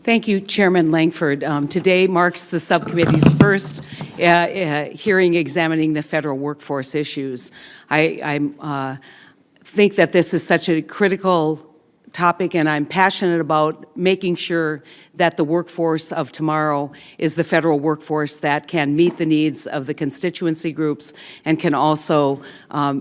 Thank you, Chairman Langford. Today marks the subcommittee's first hearing examining the federal workforce issues. I think that this is such a critical topic, and I'm passionate about making sure that the workforce of tomorrow is the federal workforce that can meet the needs of the constituency groups and can also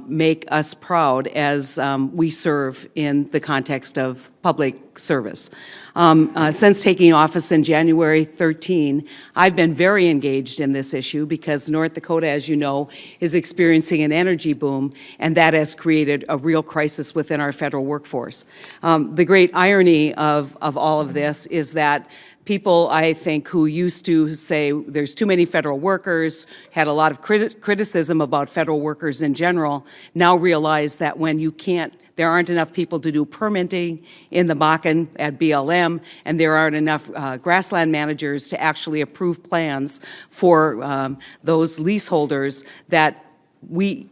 make us proud as we serve in the context of public service. Since taking office in January 13, I've been very engaged in this issue because North Dakota, as you know, is experiencing an energy boom, and that has created a real crisis within our federal workforce. The great irony of all of this is that people, I think, who used to say there's too many federal workers, had a lot of criticism about federal workers in general, now realize that when there aren't enough people to do permitting in the Bakken at BLM, and there aren't enough grassland managers to actually approve plans for those leaseholders, that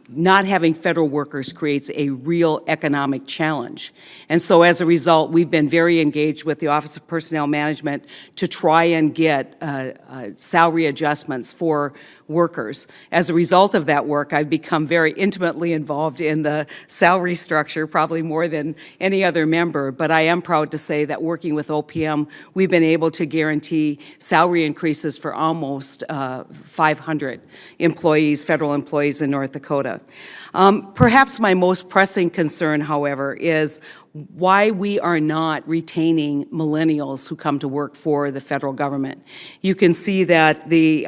not having federal workers creates a real economic challenge. And so as a result, we've been very engaged with the Office of Personnel Management to try and get salary adjustments for workers. As a result of that work, I've become very intimately involved in the salary structure, probably more than any other member, but I am proud to say that working with OPM, we've been able to guarantee salary increases for almost 500 employees, federal employees in North Dakota. Perhaps my most pressing concern, however, is why we are not retaining millennials who come to work for the federal government. You can see that the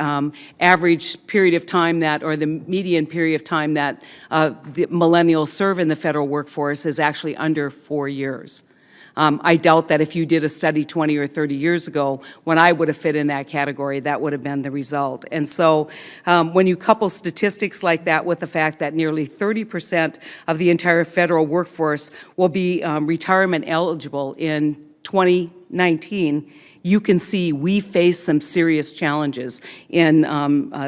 average period of time or the median period of time that the millennials serve in the federal workforce is actually under 4 years. I doubt that if you did a study 20 or 30 years ago, when I would have fit in that category, that would have been the result. And so when you couple statistics like that with the fact that nearly 30% of the entire federal workforce will be retirement eligible in 2019, you can see we face some serious challenges in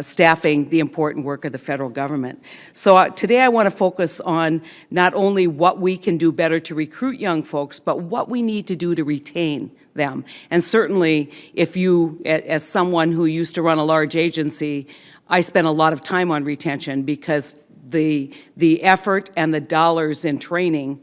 staffing the important work of the federal government. So today I want to focus on not only what we can do better to recruit young folks, but what we need to do to retain them. And certainly, if you, as someone who used to run a large agency, I spent a lot of time on retention because the effort and the dollars in training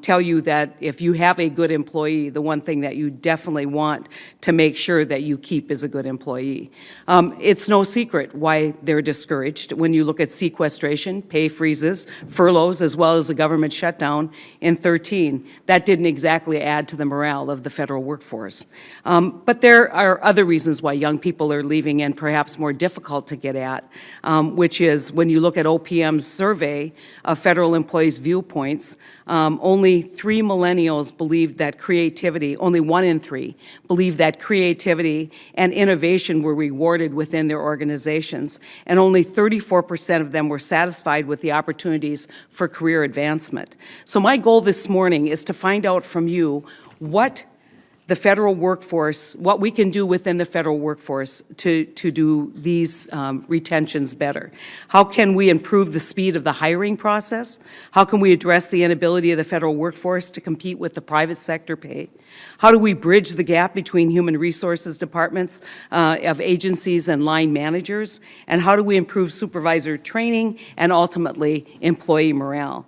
tell you that if you have a good employee, the one thing that you definitely want to make sure that you keep is a good employee. It's no secret why they're discouraged when you look at sequestration, pay freezes, furloughs, as well as the government shutdown in 13. That didn't exactly add to the morale of the federal workforce. But there are other reasons why young people are leaving, and perhaps more difficult to get at, which is when you look at OPM's survey of federal employees' viewpoints, only 3 millennials believed that creativity, only 1 in 3, believed that creativity and innovation were rewarded within their organizations, and only 34% of them were satisfied with the opportunities for career advancement. So my goal this morning is to find out from you what the federal workforce, what we can do within the federal workforce to do these retentions better. How can we improve the speed of the hiring process? How can we address the inability of the federal workforce to compete with the private sector pay? How do we bridge the gap between human resources departments of agencies and line managers? And how do we improve supervisor training and ultimately employee morale?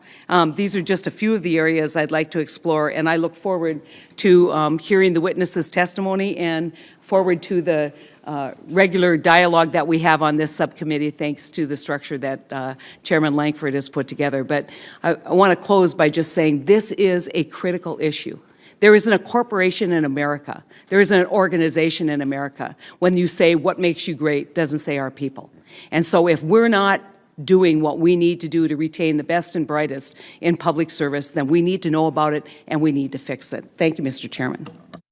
These are just a few of the areas I'd like to explore, and I look forward to hearing the witnesses' testimony and forward to the regular dialogue that we have on this subcommittee, thanks to the structure that Chairman Langford has put together. But I want to close by just saying this is a critical issue. There isn't a corporation in America. There isn't an organization in America. When you say what makes you great, doesn't say our people. And so if we're not doing what we need to do to retain the best and brightest in public service, then we need to know about it and we need to fix it. Thank you, Mr. Chairman.